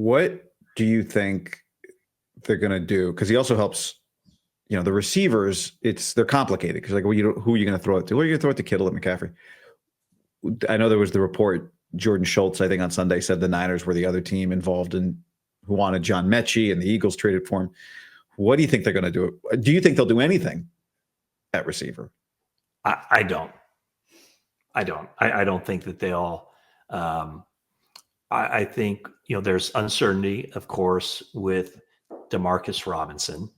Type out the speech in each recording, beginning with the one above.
What do you think they're going to do? Because he also helps, the receivers. They're complicated because who are you going to throw it to? Who are you going to throw it to? Kittle and McCaffrey. I know there was the report. Jordan Schultz, I think on Sunday, said the Niners were the other team involved in who wanted John Mechie, and the Eagles traded for him. What do you think they're going to do? Do you think they'll do anything at receiver? I don't. I don't think that they'll. I think there's uncertainty, of course, with Demarcus Robinson.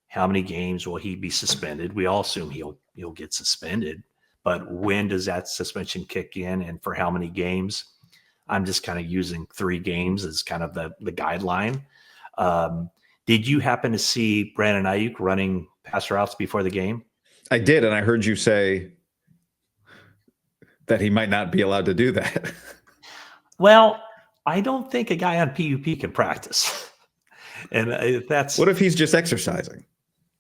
How many games will he be suspended? We all assume he'll get suspended, but when does that suspension kick in, and for how many games? I'm just kind of using 3 games as kind of the guideline. Did you happen to see Brandon Aiyuk running pass routes before the game? I did, and I heard you say that he might not be allowed to do that. Well, I don't think a guy on PUP can practice. And that's what if he's just exercising?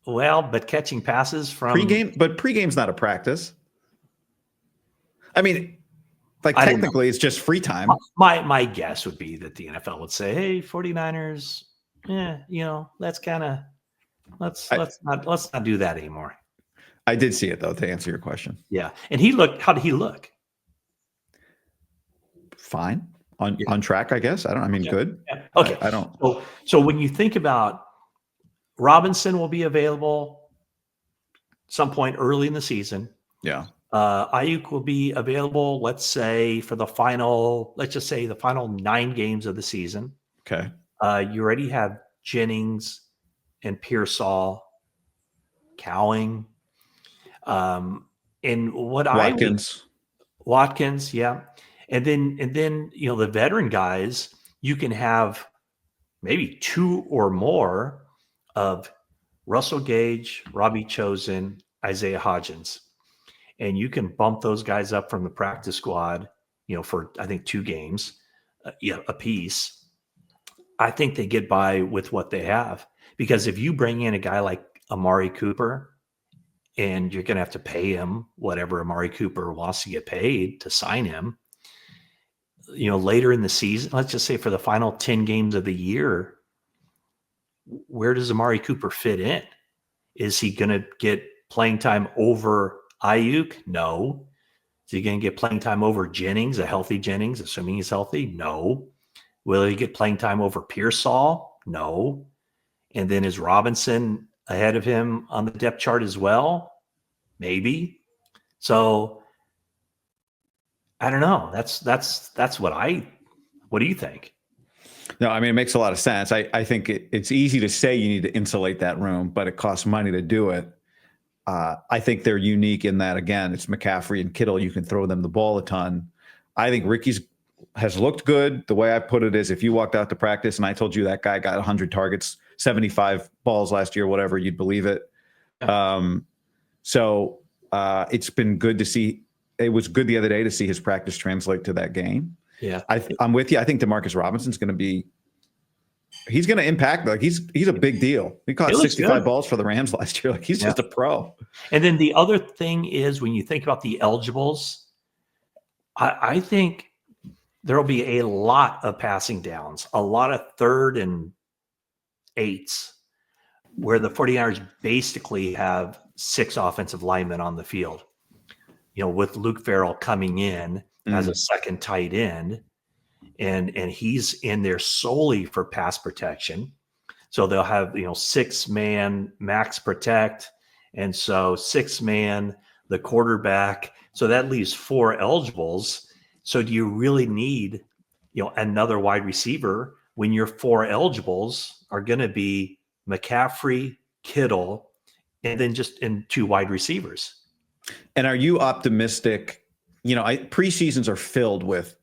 Well, but catching passes from pregame, but pregame's not a practice. I mean, technically it's just free time. My guess would be that the NFL would say, "Hey, 49ers, let's not do that anymore." I did see it though, to answer your question. Yeah. And how did he look? Fine. On track, I guess. Good. Yeah. Okay. I don't. So when you think about Robinson will be available some point early in the season. Yeah. Aiyuk will be available, let's say, for the final 9 games of the season. Okay. You already have Jennings and Pearsall, Cowing, and what Watkins, yeah. And then the veteran guys, you can have maybe 2 or more of Russell Gage, Robbie Chosen, Isaiah Hodgins. And you can bump those guys up from the practice squad, for I think 2 games a piece. I think they get by with what they have, because if you bring in a guy like Amari Cooper, and you're going to have to pay him whatever Amari Cooper wants to get paid to sign him, later in the season, let's just say for the final 10 games of the year, where does Amari Cooper fit in? Is he going to get playing time over Aiyuk? No. Is he going to get playing time over Jennings, a healthy Jennings, assuming he's healthy? No. Will he get playing time over Pearsall? No. And then is Robinson ahead of him on the depth chart as well? Maybe. So I don't know. That's what do you think? No, it makes a lot of sense. I think it's easy to say you need to insulate that room, but it costs money to do it. I think they're unique in that, again, it's McCaffrey and Kittle. You can throw them the ball a ton. I think Ricky's has looked good. The way I put it is, if you walked out to practice and I told you that guy got 100 targets, 75 balls last year, whatever, you'd believe it. So it's been good to see. It was good the other day to see his practice translate to that game. Yeah, I'm with you. I think Demarcus Robinson's going to be. He's going to impact. He's a big deal. He caught 65 balls for the Rams last year. He's just a pro. And then the other thing is, when you think about the eligibles, I think there will be a lot of passing downs, a lot of 3rd and 8s, where the 49ers basically have 6 offensive linemen on the field. With Luke Farrell coming in as a second tight end, and he's in there solely for pass protection. So they'll have 6-man max protect, and so 6-man the quarterback. So that leaves 4 eligibles. So do you really need another wide receiver when your 4 eligibles are going to be McCaffrey, Kittle, and then just 2 wide receivers? And are you optimistic? Preseasons are filled with,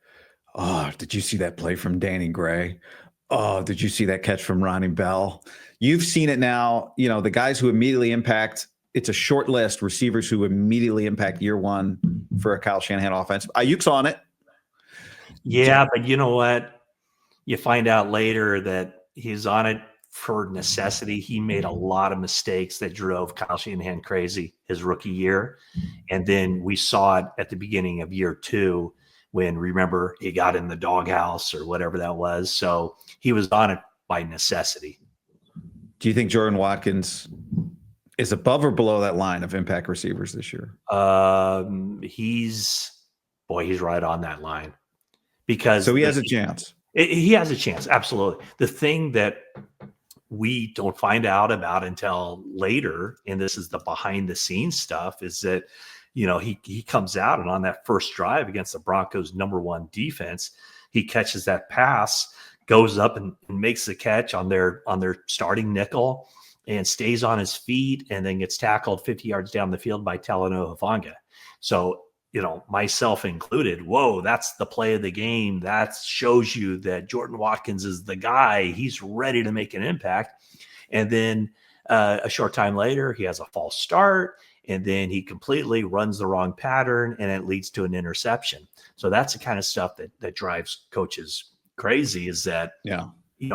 oh, did you see that play from Danny Gray? Oh, did you see that catch from Ronnie Bell? You've seen it now. The guys who immediately impact, it's a short list, receivers who immediately impact year 1 for a Kyle Shanahan offense. Aiyuk's on it. Yeah, but you know what? You find out later that he's on it for necessity. He made a lot of mistakes that drove Kyle Shanahan crazy his rookie year. And then we saw it at the beginning of year 2 when, remember, he got in the doghouse or whatever that was. So he was on it by necessity. Do you think Jordan Watkins is above or below that line of impact receivers this year? He's right on that line, because so he has a chance. He has a chance. Absolutely. The thing that we don't find out about until later, and this is the behind the scenes stuff, is that, he comes out, and on that first drive against the Broncos' #1 defense, he catches that pass, goes up and makes the catch on their starting nickel, and stays on his feet, and then gets tackled 50 yards down the field by Talanoa Hufanga. So, myself included, whoa, that's the play of the game. That shows you that Jordan Watkins is the guy. He's ready to make an impact. And then a short time later, he has a false start, and then he completely runs the wrong pattern, and it leads to an interception. So that's the kind of stuff that drives coaches crazy, is that,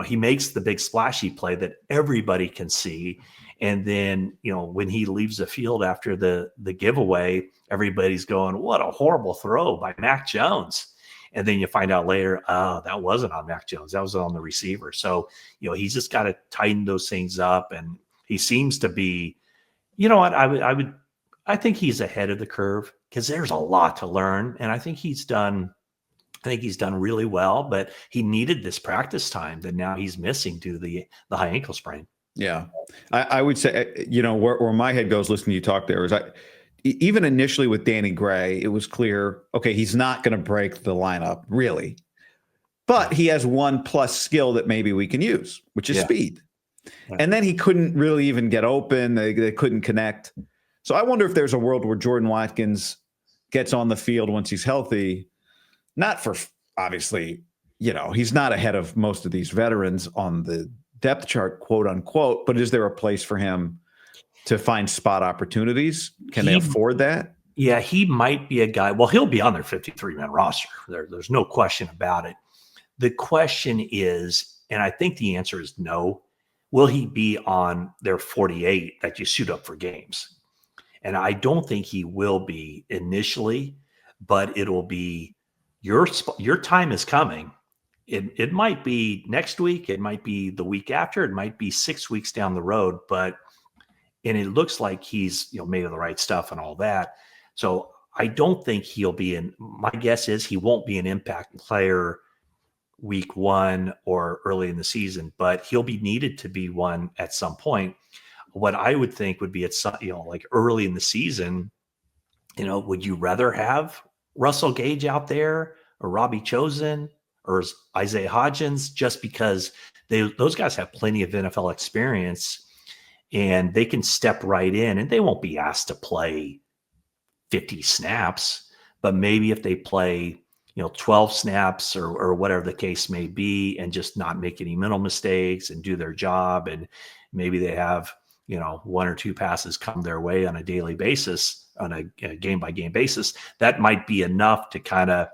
he makes the big splashy play that everybody can see. And then, when he leaves the field after the giveaway, everybody's going, what a horrible throw by Mac Jones. And then you find out later, that wasn't on Mac Jones. That was on the receiver. So, he's just got to tighten those things up. And he seems to be, I think he's ahead of the curve, because there's a lot to learn. And I think he's done really well, but he needed this practice time that now he's missing due to the high ankle sprain. Yeah. I would say, where my head goes listening to you talk there is, even initially with Danny Gray, it was clear, okay, he's not going to break the lineup really, but he has one plus skill that maybe we can use, which is speed. Yeah. And then he couldn't really even get open. They couldn't connect. So I wonder if there's a world where Jordan Watkins gets on the field once he's healthy, not for, obviously, he's not ahead of most of these veterans on the depth chart, quote unquote, but is there a place for him to find spot opportunities? Can they afford that? Yeah, he might be a guy. Well, he'll be on their 53-man roster. There's no question about it. The question is, and I think the answer is no, will he be on their 48 that you suit up for games? And I don't think he will be initially, but it'll be your time is coming. It might be next week. It might be the week after. It might be 6 weeks down the road, and it looks like he's, made of the right stuff and all that. So I don't think he'll be in. My guess is he won't be an impact player week 1 or early in the season, but he'll be needed to be one at some point. What I would think would be at some, like early in the season, would you rather have Russell Gage out there or Robbie Chosen or Isaiah Hodgins, just because those guys have plenty of NFL experience and they can step right in, and they won't be asked to play 50 snaps, but maybe if they play, 12 snaps or whatever the case may be, and just not make any mental mistakes and do their job. And maybe they have, 1 or 2 passes come their way on a daily basis, on a game by game basis, that might be enough to kind of,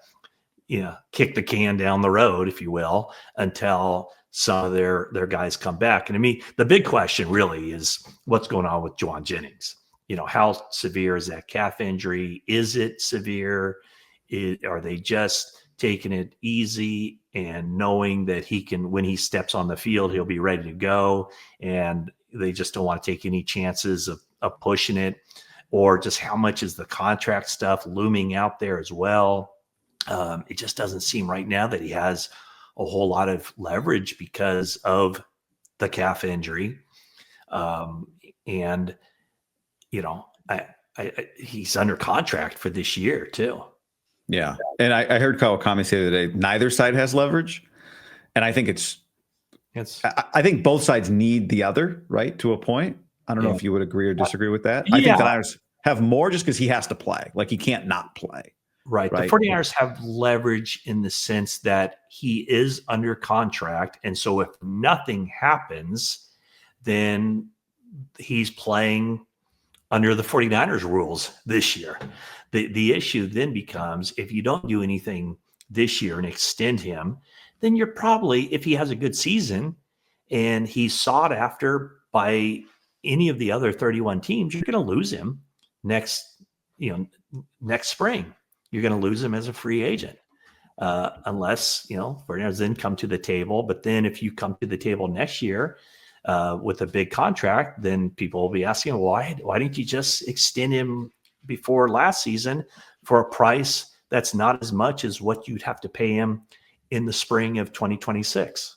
kick the can down the road, if you will, until some of their guys come back. And I mean, the big question really is what's going on with Jauan Jennings. How severe is that calf injury? Is it severe? Are they just taking it easy and knowing that he can, when he steps on the field, he'll be ready to go, and they just don't want to take any chances of pushing it? Or just how much is the contract stuff looming out there as well? It just doesn't seem right now that he has a whole lot of leverage because of the calf injury. And, he's under contract for this year too. Yeah. And I heard Kawakami say the other day, neither side has leverage. And I think I think both sides need the other, right, to a point. I don't know if you would agree or disagree with that. I think the Niners have more just because he has to play. Like, he can't not play. Right. The 49ers have leverage in the sense that he is under contract. And so if nothing happens, then he's playing under the 49ers rules this year. The issue then becomes, if you don't do anything this year and extend him, then you're probably, if he has a good season and he's sought after by any of the other 31 teams, you're going to lose him next spring. You're going to lose him as a free agent. unless, 49ers then come to the table. But then if you come to the table next year with a big contract, then people will be asking, why didn't you just extend him before last season for a price that's not as much as what you'd have to pay him in the spring of 2026?